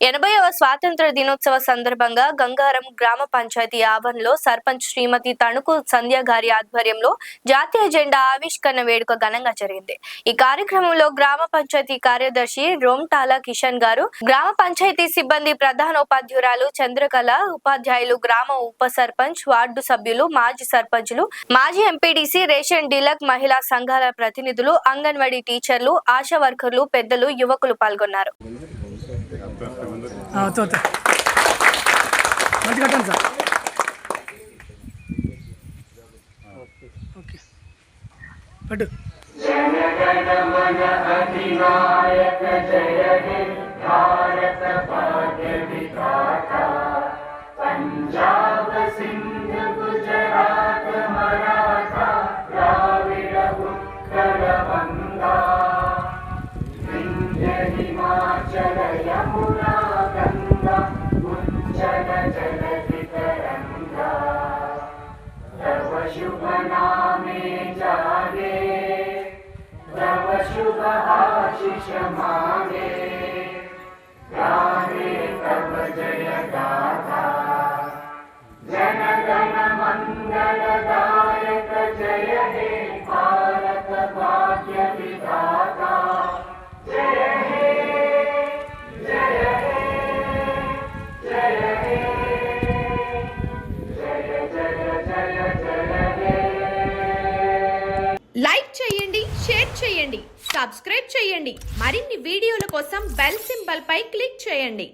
80వ స్వాతంత్ర దినోత్సవ సందర్భంగా గంగారం గ్రామ పంచాయతీ ఆవరణలో సర్పంచ్ శ్రీమతి తణుకు సంధ్య గారి ఆధ్వర్యంలో జాతీయ జెండా ఆవిష్కరణ వేడుక ఘనంగా జరిగింది. ఈ కార్యక్రమంలో గ్రామ పంచాయతీ కార్యదర్శి రోమ్టాల కిషన్ గారు, గ్రామ పంచాయతీ సిబ్బంది ప్రధానోపాధ్యాయురాలు చంద్రకళ, ఉపాధ్యాయులు, గ్రామ ఉప సర్పంచ్, వార్డు సభ్యులు, మాజీ సర్పంచులు, మాజీ ఎంపీడీసీ, రేషన్ డీలర్, మహిళా సంఘాల ప్రతినిధులు, అంగన్వాడీ టీచర్లు, ఆశా వర్కర్లు, పెద్దలు, యువకులు పాల్గొన్నారు. पंजाब सिंध गुजरात मराठा द्राविड उत्कल बंगा विंध्य हिमाचल यमुना गंगा उज्जल जलधि तरंगा तव शुभ नामे जागे तव शुभ आशीष मांगे गाहे तव जय गाथा जन गण मंगल दायक जय हे भारत भाग्य विधाता जय हे जय हे जय हे जय जय जय जय हे। లైక్ చేయండి, షేర్ చేయండి, సబ్స్క్రైబ్ చేయండి. మరిన్ని వీడియోల కోసం బెల్ సింబల్ పై క్లిక్ చేయండి.